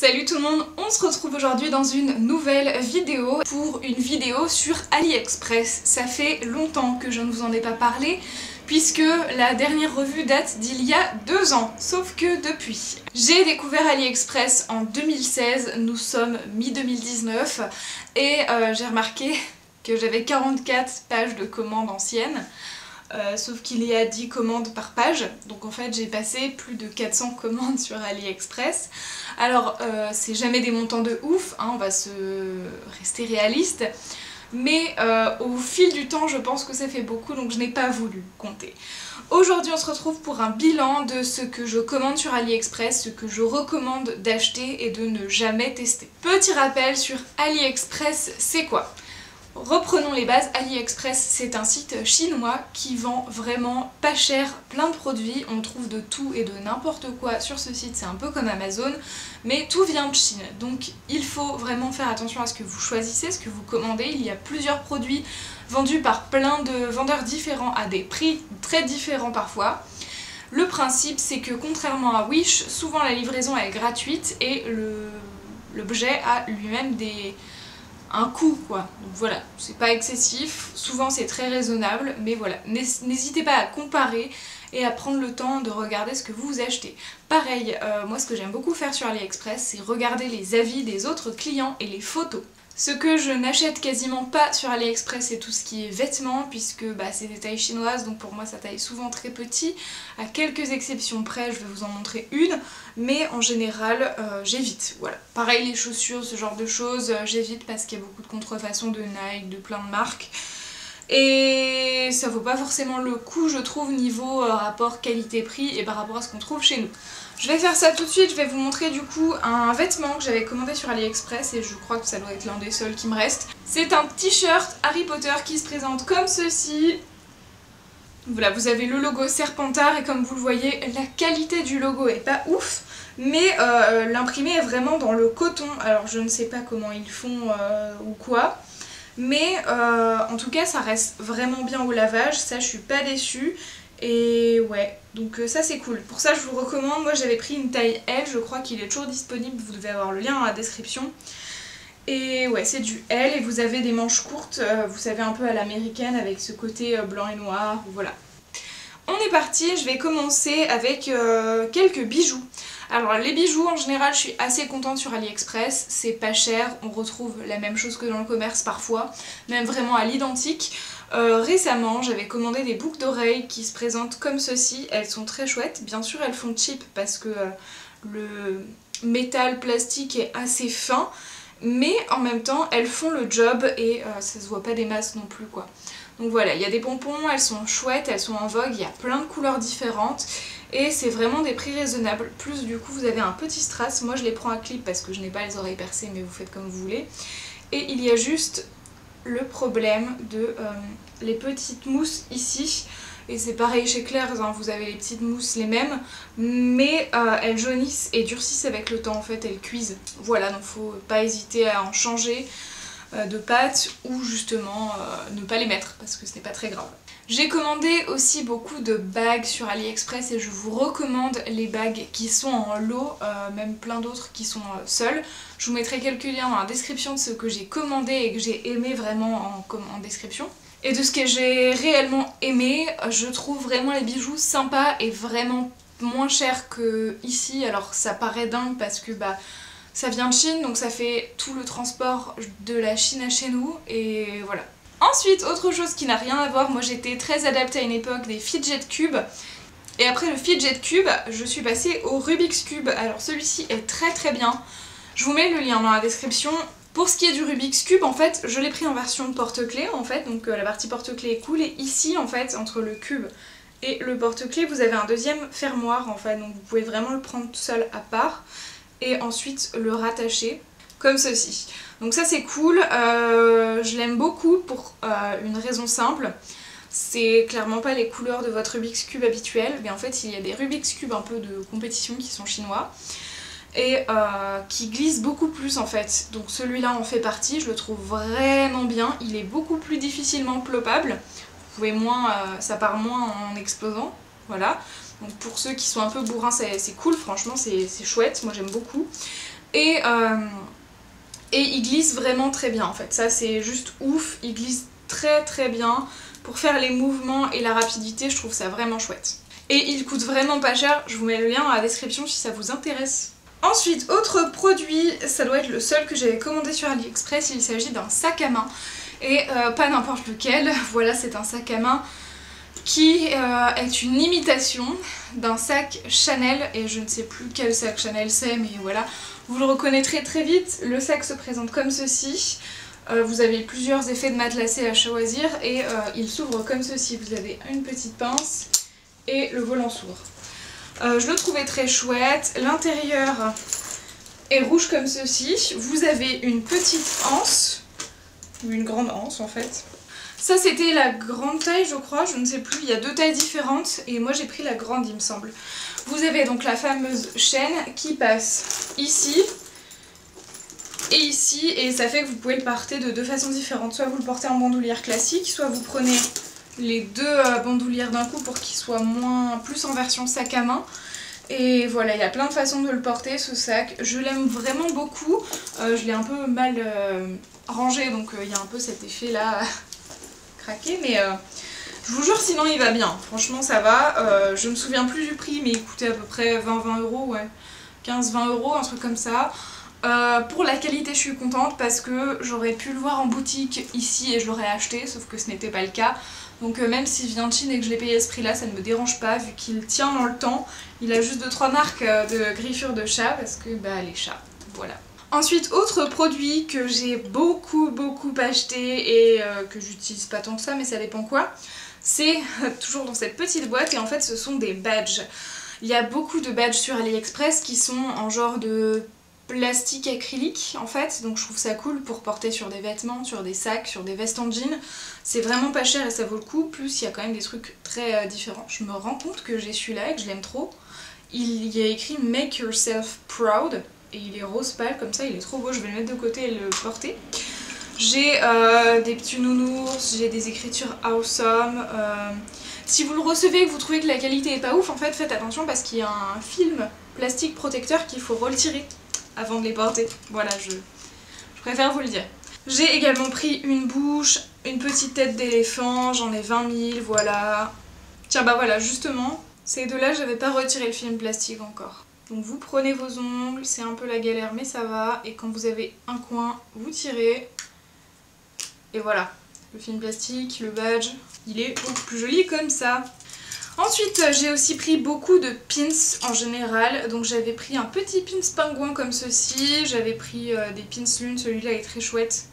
Salut tout le monde, on se retrouve aujourd'hui dans une nouvelle vidéo pour une vidéo sur AliExpress. Ça fait longtemps que je ne vous en ai pas parlé puisque la dernière revue date d'il y a 2 ans, sauf que depuis. J'ai découvert AliExpress en 2016, nous sommes mi-2019 et j'ai remarqué que j'avais 44 pages de commandes anciennes. Sauf qu'il y a 10 commandes par page, donc en fait j'ai passé plus de 400 commandes sur AliExpress. Alors c'est jamais des montants de ouf, hein, on va se rester réaliste, mais au fil du temps je pense que ça fait beaucoup, donc je n'ai pas voulu compter. Aujourd'hui on se retrouve pour un bilan de ce que je commande sur AliExpress, ce que je recommande d'acheter et de ne jamais tester. Petit rappel sur AliExpress, c'est quoi ? Reprenons les bases, AliExpress c'est un site chinois qui vend vraiment pas cher plein de produits, on trouve de tout et de n'importe quoi sur ce site, c'est un peu comme Amazon, mais tout vient de Chine, donc il faut vraiment faire attention à ce que vous choisissez, ce que vous commandez. Il y a plusieurs produits vendus par plein de vendeurs différents à des prix très différents parfois. Le principe c'est que contrairement à Wish, souvent la livraison est gratuite et l'objet a lui-même un coût quoi, donc voilà, c'est pas excessif, souvent c'est très raisonnable, mais voilà, n'hésitez pas à comparer et à prendre le temps de regarder ce que vous achetez. Pareil, moi ce que j'aime beaucoup faire sur AliExpress, c'est regarder les avis des autres clients et les photos. Ce que je n'achète quasiment pas sur AliExpress, c'est tout ce qui est vêtements, puisque c'est des tailles chinoises, donc pour moi ça taille souvent très petit. À quelques exceptions près, je vais vous en montrer une, mais en général j'évite. Voilà. Pareil les chaussures, ce genre de choses, j'évite parce qu'il y a beaucoup de contrefaçons de Nike, de plein de marques. Et ça vaut pas forcément le coup je trouve niveau rapport qualité-prix et par rapport à ce qu'on trouve chez nous. Je vais faire ça tout de suite, je vais vous montrer du coup un vêtement que j'avais commandé sur AliExpress et je crois que ça doit être l'un des seuls qui me reste. C'est un t-shirt Harry Potter qui se présente comme ceci. Voilà, vous avez le logo Serpentard et comme vous le voyez, la qualité du logo est pas ouf, mais l'imprimé est vraiment dans le coton. Alors je ne sais pas comment ils font ou quoi. Mais en tout cas ça reste vraiment bien au lavage, ça je suis pas déçue. Et ouais, donc ça c'est cool. Pour ça je vous recommande, moi j'avais pris une taille L, je crois qu'il est toujours disponible, vous devez avoir le lien dans la description. Et ouais, c'est du L et vous avez des manches courtes, vous savez un peu à l'américaine avec ce côté blanc et noir, voilà. On est parti, je vais commencer avec quelques bijoux. Alors les bijoux en général je suis assez contente sur AliExpress, c'est pas cher, on retrouve la même chose que dans le commerce parfois, même vraiment à l'identique. Récemment j'avais commandé des boucles d'oreilles qui se présentent comme ceci, elles sont très chouettes, bien sûr elles font cheap parce que le métal plastique est assez fin, mais en même temps elles font le job et ça se voit pas des masses non plus quoi. Donc voilà, il y a des pompons, elles sont chouettes, elles sont en vogue, il y a plein de couleurs différentes et c'est vraiment des prix raisonnables. Plus du coup vous avez un petit strass, moi je les prends à clip parce que je n'ai pas les oreilles percées mais vous faites comme vous voulez. Et il y a juste le problème de les petites mousses ici. Et c'est pareil chez Claire's, hein, vous avez les petites mousses les mêmes, mais elles jaunissent et durcissent avec le temps en fait, elles cuisent. Voilà, donc faut pas hésiter à en changer de pâte ou justement ne pas les mettre parce que ce n'est pas très grave. J'ai commandé aussi beaucoup de bagues sur AliExpress et je vous recommande les bagues qui sont en lot, même plein d'autres qui sont seules. Je vous mettrai quelques liens dans la description de ce que j'ai commandé et que j'ai aimé vraiment en description. Et de ce que j'ai réellement aimé, je trouve vraiment les bijoux sympas et vraiment moins chers que ici. Alors ça paraît dingue parce que ça vient de Chine, donc ça fait tout le transport de la Chine à chez nous, et voilà. Ensuite, autre chose qui n'a rien à voir, moi j'étais très adaptée à une époque des fidget cubes, et après le fidget cube, je suis passée au Rubik's Cube. Alors celui-ci est très très bien, je vous mets le lien dans la description. Pour ce qui est du Rubik's Cube, en fait, je l'ai pris en version porte-clés, en fait, donc la partie porte-clés est cool, et ici, en fait, entre le cube et le porte-clés, vous avez un deuxième fermoir, en fait, donc vous pouvez vraiment le prendre tout seul à part, et ensuite le rattacher comme ceci. Donc ça c'est cool, je l'aime beaucoup pour une raison simple, c'est clairement pas les couleurs de votre Rubik's Cube habituel, mais en fait il y a des Rubik's Cube un peu de compétition qui sont chinois et qui glissent beaucoup plus en fait. Donc celui-là en fait partie, je le trouve vraiment bien, il est beaucoup plus difficilement plopable, vous pouvez moins, ça part moins en explosant, voilà. Donc pour ceux qui sont un peu bourrins c'est cool, franchement c'est chouette, moi j'aime beaucoup. et il glisse vraiment très bien en fait. Ça c'est juste ouf, il glisse très très bien. Pour faire les mouvements et la rapidité, je trouve ça vraiment chouette. Et il coûte vraiment pas cher, je vous mets le lien dans la description si ça vous intéresse. Ensuite, autre produit, ça doit être le seul que j'avais commandé sur AliExpress, il s'agit d'un sac à main. Et pas n'importe lequel, voilà, c'est un sac à main qui est une imitation d'un sac Chanel, et je ne sais plus quel sac Chanel c'est, mais voilà, vous le reconnaîtrez très vite. Le sac se présente comme ceci, vous avez plusieurs effets de matelassé à choisir, et il s'ouvre comme ceci, vous avez une petite pince et le volant s'ouvre. Je le trouvais très chouette, l'intérieur est rouge comme ceci, vous avez une petite anse, ou une grande anse en fait. Ça c'était la grande taille je crois, je ne sais plus, il y a deux tailles différentes et moi j'ai pris la grande il me semble. Vous avez donc la fameuse chaîne qui passe ici et ça fait que vous pouvez le porter de deux façons différentes. Soit vous le portez en bandoulière classique, soit vous prenez les deux bandoulières d'un coup pour qu'il soit plus en version sac à main. Et voilà, il y a plein de façons de le porter ce sac, je l'aime vraiment beaucoup, je l'ai un peu mal rangé donc il y a un peu cet effet là craqué, mais je vous jure sinon il va bien, franchement ça va, je me souviens plus du prix mais il coûtait à peu près 20 euros, ouais, 15-20 euros, un truc comme ça. Pour la qualité je suis contente parce que j'aurais pu le voir en boutique ici et je l'aurais acheté, sauf que ce n'était pas le cas. Donc même s'il vient de Chine et que je l'ai payé à ce prix là, ça ne me dérange pas vu qu'il tient dans le temps. Il a juste 2-3 marques de griffures de chat parce que bah les chats, voilà. Ensuite, autre produit que j'ai beaucoup acheté et que j'utilise pas tant que ça mais ça dépend quoi, c'est toujours dans cette petite boîte et en fait ce sont des badges. Il y a beaucoup de badges sur AliExpress qui sont en genre de plastique acrylique en fait, donc je trouve ça cool pour porter sur des vêtements, sur des sacs, sur des vestes en jean. C'est vraiment pas cher et ça vaut le coup, plus il y a quand même des trucs très différents. Je me rends compte que j'ai celui-là et que je l'aime trop. Il y a écrit Make Yourself Proud et il est rose pâle comme ça, il est trop beau, je vais le mettre de côté et le porter. J'ai des petits nounours, j'ai des écritures awesome. Si vous le recevez et que vous trouvez que la qualité est pas ouf, en fait faites attention parce qu'il y a un film plastique protecteur qu'il faut retirer avant de les porter. Voilà, je préfère vous le dire. J'ai également pris une bouche, une petite tête d'éléphant, j'en ai 20 000, voilà. Tiens bah voilà, justement, ces deux-là j'avais pas retiré le film plastique encore. Donc vous prenez vos ongles, c'est un peu la galère mais ça va, et quand vous avez un coin, vous tirez, et voilà. Le film plastique, le badge, il est beaucoup plus joli comme ça. Ensuite, j'ai aussi pris beaucoup de pins en général, donc j'avais pris un petit pins pingouin comme ceci, j'avais pris des pins lune, celui-là est très chouette.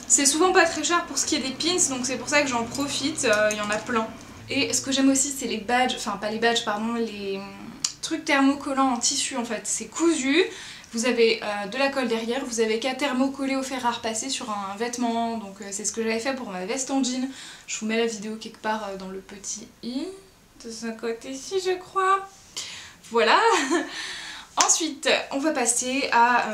C'est souvent pas très cher pour ce qui est des pins, donc c'est pour ça que j'en profite, il y en a plein. Et ce que j'aime aussi c'est les badges, enfin pas les badges pardon, les trucs thermocollants en tissu en fait, c'est cousu. Vous avez de la colle derrière, vous avez qu'à thermocoller au fer à repasser sur un vêtement, donc c'est ce que j'avais fait pour ma veste en jean. Je vous mets la vidéo quelque part dans le petit i. De ce côté-ci je crois. Voilà. Ensuite on va passer à...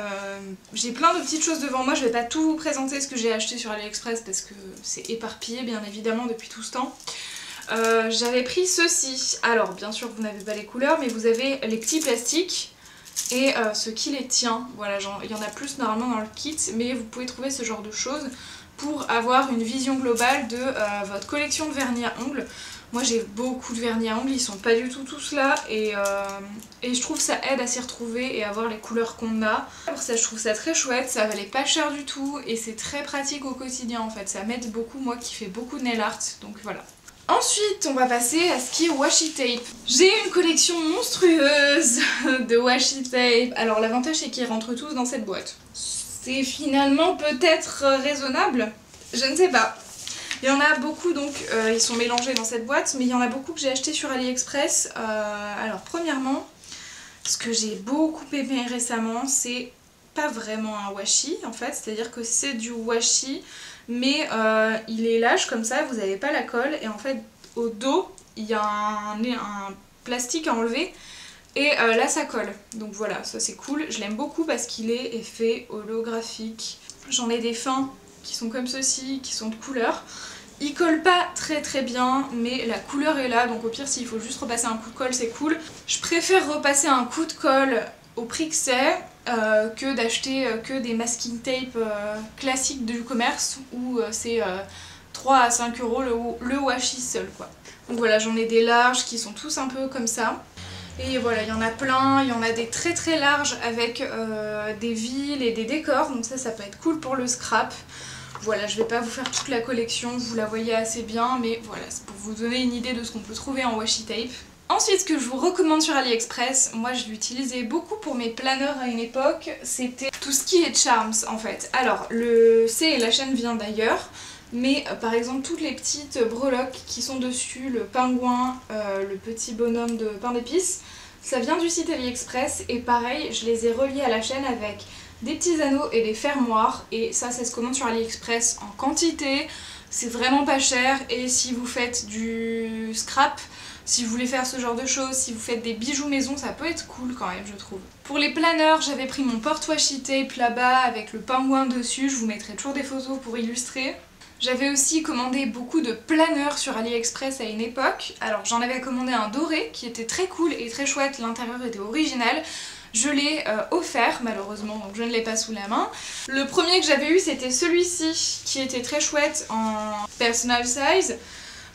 j'ai plein de petites choses devant moi, je vais pas tout vous présenter ce que j'ai acheté sur AliExpress parce que c'est éparpillé bien évidemment depuis tout ce temps. J'avais pris ceci, alors bien sûr vous n'avez pas les couleurs mais vous avez les petits plastiques et ce qui les tient, voilà, il y en a plus normalement dans le kit mais vous pouvez trouver ce genre de choses pour avoir une vision globale de votre collection de vernis à ongles. Moi j'ai beaucoup de vernis à ongles, ils sont pas du tout tous là et je trouve que ça aide à s'y retrouver et à voir les couleurs qu'on a. Pour ça je trouve ça très chouette, ça valait pas cher du tout et c'est très pratique au quotidien en fait, ça m'aide beaucoup moi qui fais beaucoup de nail art, donc voilà. Ensuite on va passer à ce qui est washi tape. J'ai une collection monstrueuse de washi tape, alors l'avantage c'est qu'ils rentrent tous dans cette boîte. C'est finalement peut-être raisonnable, je ne sais pas. Il y en a beaucoup donc, ils sont mélangés dans cette boîte, mais il y en a beaucoup que j'ai acheté sur AliExpress. Alors premièrement, ce que j'ai beaucoup aimé récemment, c'est pas vraiment un washi en fait, c'est-à-dire que c'est du washi, mais il est lâche comme ça, vous n'avez pas la colle, et en fait au dos, il y a un plastique à enlever, et là ça colle. Donc voilà, ça c'est cool, je l'aime beaucoup parce qu'il est effet holographique. J'en ai des fins qui sont comme ceci, qui sont de couleur. Il colle pas très bien, mais la couleur est là, donc au pire s'il faut juste repasser un coup de colle c'est cool. Je préfère repasser un coup de colle au prix que c'est, que d'acheter que des masking tape classiques du commerce où c'est 3 à 5 euros le washi seul quoi. Donc voilà, j'en ai des larges qui sont tous un peu comme ça. Et voilà, il y en a plein, il y en a des très très larges avec des villes et des décors, donc ça peut être cool pour le scrap. Voilà, je vais pas vous faire toute la collection, vous la voyez assez bien, mais voilà, c'est pour vous donner une idée de ce qu'on peut trouver en washi tape. Ensuite, ce que je vous recommande sur AliExpress, moi je l'utilisais beaucoup pour mes planeurs à une époque, c'était tout ce qui est charms en fait. Alors, la chaîne vient d'ailleurs, mais par exemple toutes les petites breloques qui sont dessus, le pingouin, le petit bonhomme de pain d'épices, ça vient du site AliExpress et pareil, je les ai reliés à la chaîne avec des petits anneaux et des fermoirs et ça se commande sur AliExpress en quantité, c'est vraiment pas cher et si vous faites du scrap, si vous voulez faire ce genre de choses, si vous faites des bijoux maison, ça peut être cool quand même je trouve. Pour les planeurs, j'avais pris mon porte-washi tape là-bas avec le pingouin dessus, je vous mettrai toujours des photos pour illustrer. J'avais aussi commandé beaucoup de planeurs sur AliExpress à une époque. Alors j'en avais commandé un doré qui était très cool et très chouette, l'intérieur était original. Je l'ai offert malheureusement, donc je ne l'ai pas sous la main. Le premier que j'avais eu c'était celui-ci qui était très chouette en personal size.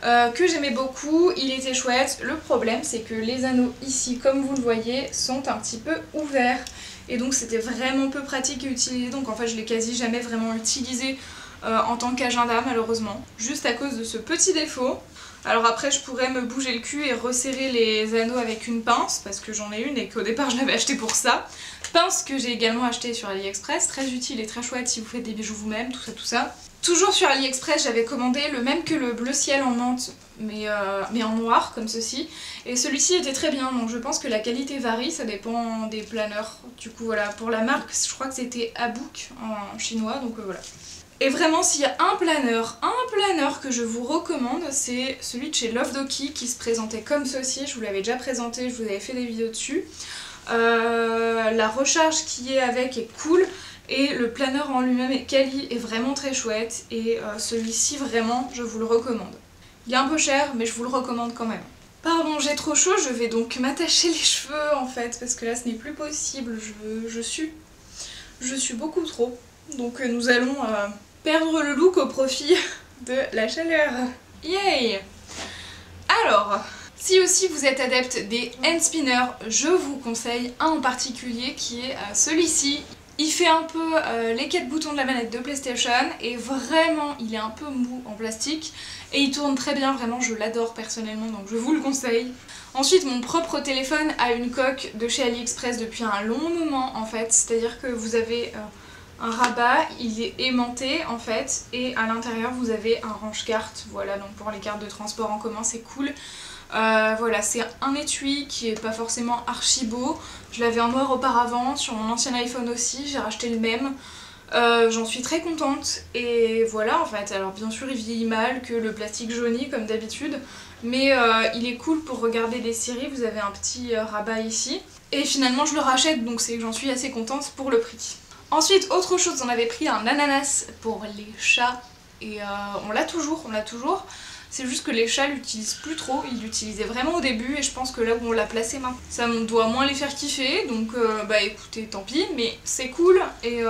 Que j'aimais beaucoup, il était chouette. Le problème c'est que les anneaux ici, comme vous le voyez, sont un petit peu ouverts. Et donc c'était vraiment peu pratique à utiliser, donc en fait je l'ai quasi jamais vraiment utilisé en tant qu'agenda malheureusement, juste à cause de ce petit défaut. Alors après je pourrais me bouger le cul et resserrer les anneaux avec une pince, parce que j'en ai une et qu'au départ je l'avais acheté pour ça. Pince que j'ai également acheté sur AliExpress, très utile et très chouette si vous faites des bijoux vous-même, tout ça tout ça. Toujours sur AliExpress j'avais commandé le même que le bleu ciel en menthe, mais en noir comme ceci. Et celui-ci était très bien, donc je pense que la qualité varie, ça dépend des planeurs. Du coup voilà, pour la marque je crois que c'était Abook en chinois, donc voilà. Et vraiment s'il y a un planeur que je vous recommande, c'est celui de chez Love Doki qui se présentait comme ceci, je vous l'avais déjà présenté, je vous avais fait des vidéos dessus. La recharge qui est avec est cool et le planeur en lui-même est quali et vraiment très chouette et celui-ci vraiment je vous le recommande. Il est un peu cher mais je vous le recommande quand même. Pardon, j'ai trop chaud, je vais donc m'attacher les cheveux en fait parce que là ce n'est plus possible, je suis beaucoup trop. Donc nous allons perdre le look au profit de la chaleur. Yay! Alors, si aussi vous êtes adepte des hand spinners, je vous conseille un en particulier qui est celui-ci. Il fait un peu les 4 boutons de la manette de PlayStation et vraiment il est un peu mou en plastique et il tourne très bien, vraiment je l'adore personnellement donc je vous le conseille. Ensuite mon propre téléphone a une coque de chez AliExpress depuis un long moment en fait, c'est-à-dire que vous avez un rabat, il est aimanté en fait et à l'intérieur vous avez un range-carte, voilà donc pour les cartes de transport en commun c'est cool. Voilà, c'est un étui qui est pas forcément archi beau, je l'avais en noir auparavant, sur mon ancien iPhone aussi, j'ai racheté le même. J'en suis très contente et voilà en fait, alors bien sûr il vieillit mal que le plastique jauni comme d'habitude, mais il est cool pour regarder des séries, vous avez un petit rabat ici et finalement je le rachète donc c'est que j'en suis assez contente pour le prix. Ensuite autre chose, on avait pris un ananas pour les chats et on l'a toujours. C'est juste que les chats l'utilisent plus trop, ils l'utilisaient vraiment au début et je pense que là où on l'a placé maintenant, ça doit moins les faire kiffer, donc bah écoutez, tant pis, mais c'est cool et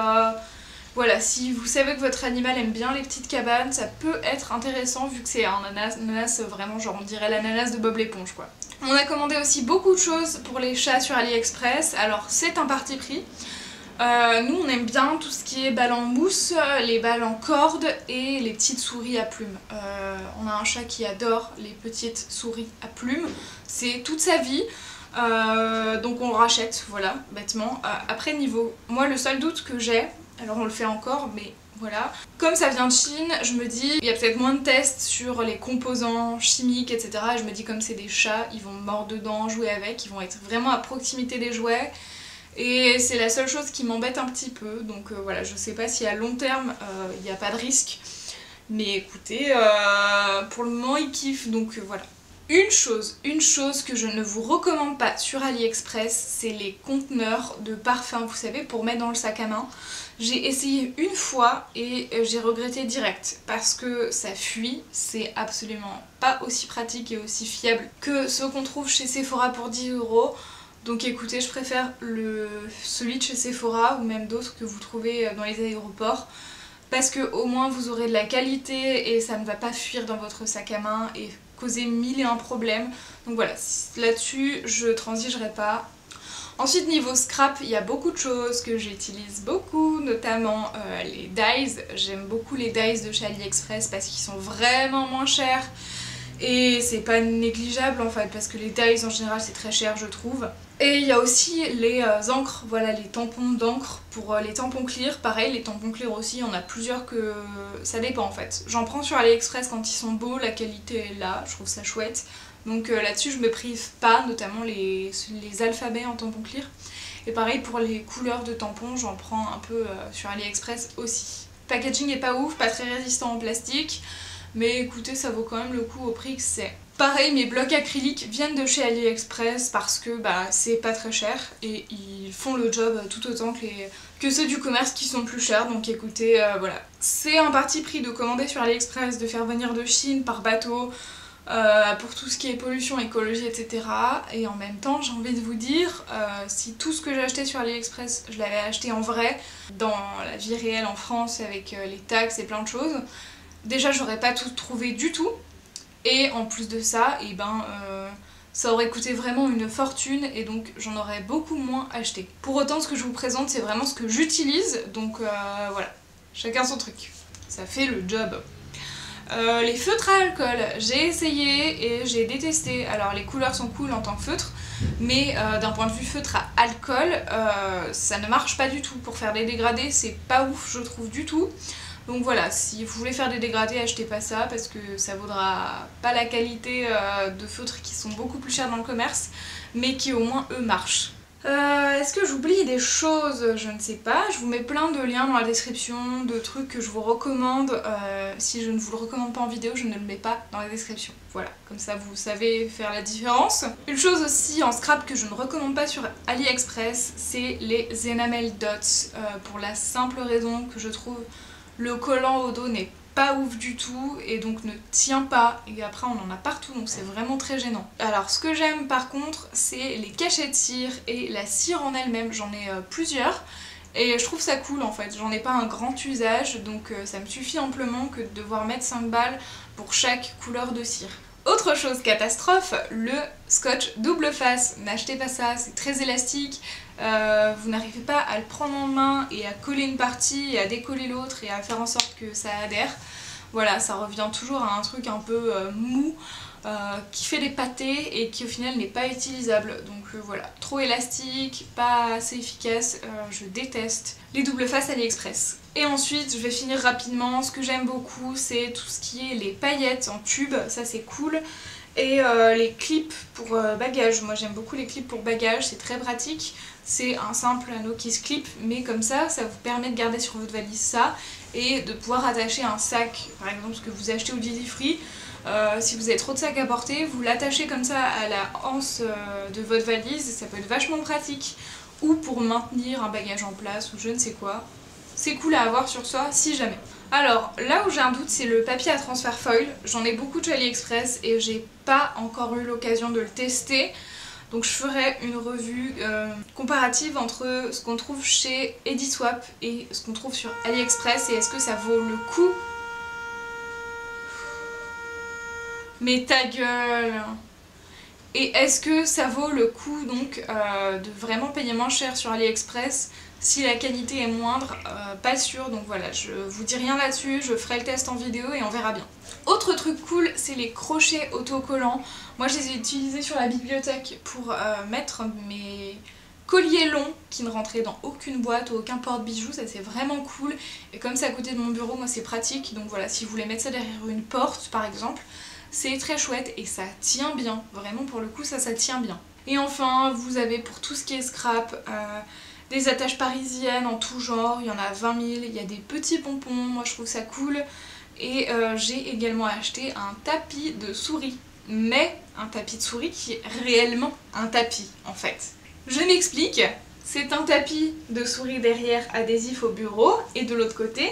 voilà, si vous savez que votre animal aime bien les petites cabanes, ça peut être intéressant vu que c'est un ananas vraiment genre on dirait l'ananas de Bob l'éponge quoi. On a commandé aussi beaucoup de choses pour les chats sur AliExpress, alors c'est un parti pris. Nous on aime bien tout ce qui est balles en mousse, les balles en corde et les petites souris à plumes. On a un chat qui adore les petites souris à plumes, c'est toute sa vie, donc on rachète, voilà, bêtement. Après niveau, moi le seul doute que j'ai, alors on le fait encore mais voilà, comme ça vient de Chine, je me dis il y a peut-être moins de tests sur les composants chimiques etc. Et je me dis comme c'est des chats, ils vont mordre dedans, jouer avec, ils vont être vraiment à proximité des jouets. Et c'est la seule chose qui m'embête un petit peu, donc voilà, je sais pas si à long terme il n'y a pas de risque. Mais écoutez, pour le moment ils kiffent, donc voilà. Une chose que je ne vous recommande pas sur AliExpress, c'est les conteneurs de parfum, vous savez, pour mettre dans le sac à main. J'ai essayé une fois et j'ai regretté direct parce que ça fuit, c'est absolument pas aussi pratique et aussi fiable que ceux qu'on trouve chez Sephora pour 10 €. Donc écoutez, je préfère celui de chez Sephora ou même d'autres que vous trouvez dans les aéroports. Parce que au moins vous aurez de la qualité et ça ne va pas fuir dans votre sac à main et causer 1001 problèmes. Donc voilà, là-dessus je transigerai pas. Ensuite niveau scrap, il y a beaucoup de choses que j'utilise beaucoup, notamment les dyes. J'aime beaucoup les dyes de chez AliExpress parce qu'ils sont vraiment moins chers. Et c'est pas négligeable en fait parce que les dyes en général c'est très cher je trouve. Et il y a aussi les encres, voilà les tampons d'encre pour les tampons clear. Pareil les tampons clear aussi, il y en a plusieurs que ça dépend en fait. J'en prends sur AliExpress quand ils sont beaux, la qualité est là, je trouve ça chouette. Donc là-dessus je me prive pas, notamment les alphabets en tampon clear. Et pareil pour les couleurs de tampons, j'en prends un peu sur AliExpress aussi. Le packaging est pas ouf, pas très résistant en plastique. Mais écoutez, ça vaut quand même le coup au prix que c'est. Pareil, mes blocs acryliques viennent de chez AliExpress parce que c'est pas très cher et ils font le job tout autant que ceux du commerce qui sont plus chers. Donc écoutez, voilà. C'est un parti pris de commander sur AliExpress, de faire venir de Chine par bateau pour tout ce qui est pollution, écologie, etc. Et en même temps, j'ai envie de vous dire, si tout ce que j'ai acheté sur AliExpress, je l'avais acheté en vrai, dans la vie réelle en France avec les taxes et plein de choses, déjà j'aurais pas tout trouvé du tout et en plus de ça ça aurait coûté vraiment une fortune et donc j'en aurais beaucoup moins acheté. Pour autant ce que je vous présente c'est vraiment ce que j'utilise donc voilà, chacun son truc, ça fait le job. Les feutres à alcool, j'ai essayé et j'ai détesté. Alors les couleurs sont cool en tant que feutre mais d'un point de vue feutre à alcool ça ne marche pas du tout. Pour faire des dégradés c'est pas ouf je trouve du tout. Donc voilà, si vous voulez faire des dégradés, achetez pas ça parce que ça vaudra pas la qualité de feutres qui sont beaucoup plus chers dans le commerce, mais qui au moins eux marchent. Est-ce que j'oublie des choses? Je ne sais pas, je vous mets plein de liens dans la description, de trucs que je vous recommande. Si je ne vous le recommande pas en vidéo, je ne le mets pas dans la description. Voilà, comme ça vous savez faire la différence. Une chose aussi en scrap que je ne recommande pas sur AliExpress, c'est les enamel dots, pour la simple raison que je trouve le collant au dos n'est pas ouf du tout et donc ne tient pas et après on en a partout donc c'est vraiment très gênant. Alors ce que j'aime par contre c'est les cachets de cire et la cire en elle-même, j'en ai plusieurs et je trouve ça cool en fait, j'en ai pas un grand usage donc ça me suffit amplement que de devoir mettre 5 balles pour chaque couleur de cire. Autre chose catastrophe, le scotch double face, n'achetez pas ça, c'est très élastique, vous n'arrivez pas à le prendre en main et à coller une partie et à décoller l'autre et à faire en sorte que ça adhère. Voilà, ça revient toujours à un truc un peu mou, qui fait des pâtés et qui au final n'est pas utilisable. Donc voilà, trop élastique, pas assez efficace, je déteste les double faces AliExpress. Et ensuite, je vais finir rapidement, ce que j'aime beaucoup c'est tout ce qui est les paillettes en tube, ça c'est cool. Et les clips pour bagages, moi j'aime beaucoup les clips pour bagages, c'est très pratique. C'est un simple anneau qui se clip, mais comme ça vous permet de garder sur votre valise ça et de pouvoir attacher un sac, par exemple ce que vous achetez au Duty Free. Si vous avez trop de sacs à porter, vous l'attachez comme ça à la anse de votre valise, ça peut être vachement pratique. Ou pour maintenir un bagage en place ou je ne sais quoi. C'est cool à avoir sur soi si jamais. Alors là où j'ai un doute c'est le papier à transfert foil, j'en ai beaucoup de chez AliExpress et j'ai pas encore eu l'occasion de le tester. Donc je ferai une revue comparative entre ce qu'on trouve chez Ediswap et ce qu'on trouve sur AliExpress et est-ce que ça vaut le coup. Mais ta gueule! Et est-ce que ça vaut le coup donc de vraiment payer moins cher sur AliExpress si la qualité est moindre? Pas sûr, donc voilà, je vous dis rien là-dessus, je ferai le test en vidéo et on verra bien. Autre truc cool, c'est les crochets autocollants. Moi je les ai utilisés sur la bibliothèque pour mettre mes colliers longs qui ne rentraient dans aucune boîte ou aucun porte-bijoux, ça c'est vraiment cool. Et comme c'est à côté de mon bureau, moi c'est pratique, donc voilà, si vous voulez mettre ça derrière une porte par exemple, c'est très chouette et ça tient bien, vraiment pour le coup ça tient bien. Et enfin vous avez pour tout ce qui est scrap des attaches parisiennes en tout genre, il y en a 20 000, il y a des petits pompons, moi je trouve ça cool. Et j'ai également acheté un tapis de souris, mais un tapis de souris qui est réellement un tapis en fait. Je m'explique, c'est un tapis de souris derrière adhésif au bureau et de l'autre côté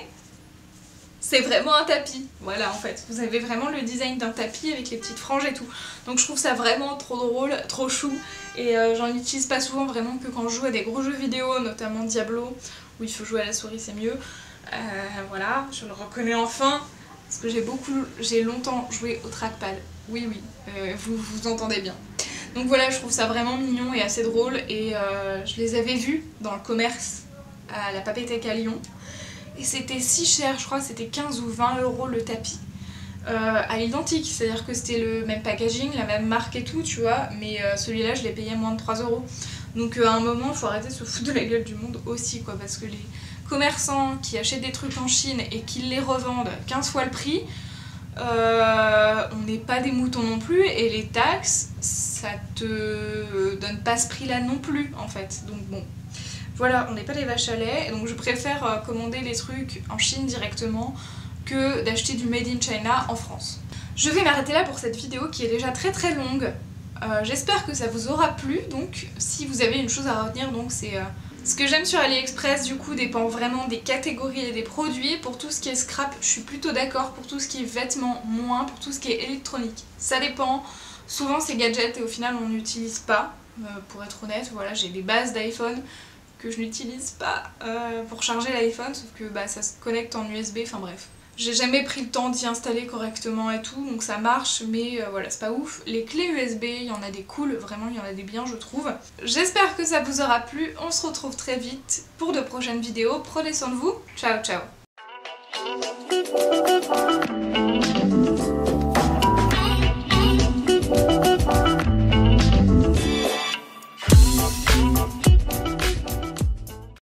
c'est vraiment un tapis. Voilà, en fait, vous avez vraiment le design d'un tapis avec les petites franges et tout. Donc je trouve ça vraiment trop drôle, trop chou. Et j'en utilise pas souvent, vraiment que quand je joue à des gros jeux vidéo, notamment Diablo, où il faut jouer à la souris, c'est mieux. Voilà, je le reconnais enfin, parce que j'ai longtemps joué au trackpad. Oui, vous entendez bien. Donc voilà, je trouve ça vraiment mignon et assez drôle, et je les avais vus dans le commerce à la Papéthèque à Lyon. Et c'était si cher, je crois que c'était 15 ou 20 € le tapis. À l'identique, c'est-à-dire que c'était le même packaging, la même marque et tout, tu vois, mais celui-là je l'ai payé moins de 3 €. Donc à un moment, il faut arrêter de se foutre de la gueule du monde aussi, quoi, parce que les commerçants qui achètent des trucs en Chine et qui les revendent 15 fois le prix, on n'est pas des moutons non plus, et les taxes, ça te donne pas ce prix-là non plus, en fait. Donc bon, voilà, on n'est pas des vaches à lait, donc je préfère commander les trucs en Chine directement que d'acheter du Made in China en France. Je vais m'arrêter là pour cette vidéo qui est déjà très longue. J'espère que ça vous aura plu, donc si vous avez une chose à retenir, donc c'est ce que j'aime sur AliExpress du coup dépend vraiment des catégories et des produits. Pour tout ce qui est scrap, je suis plutôt d'accord, pour tout ce qui est vêtements, moins, pour tout ce qui est électronique, ça dépend. Souvent c'est gadgets et au final on n'utilise pas, pour être honnête, voilà, j'ai des bases d'iPhone que je n'utilise pas pour charger l'iPhone, sauf que bah, ça se connecte en USB, enfin bref. J'ai jamais pris le temps d'y installer correctement et tout, donc ça marche, mais voilà, c'est pas ouf. Les clés USB, il y en a des cool, vraiment il y en a des bien je trouve. J'espère que ça vous aura plu, on se retrouve très vite pour de prochaines vidéos, prenez soin de vous, ciao ciao.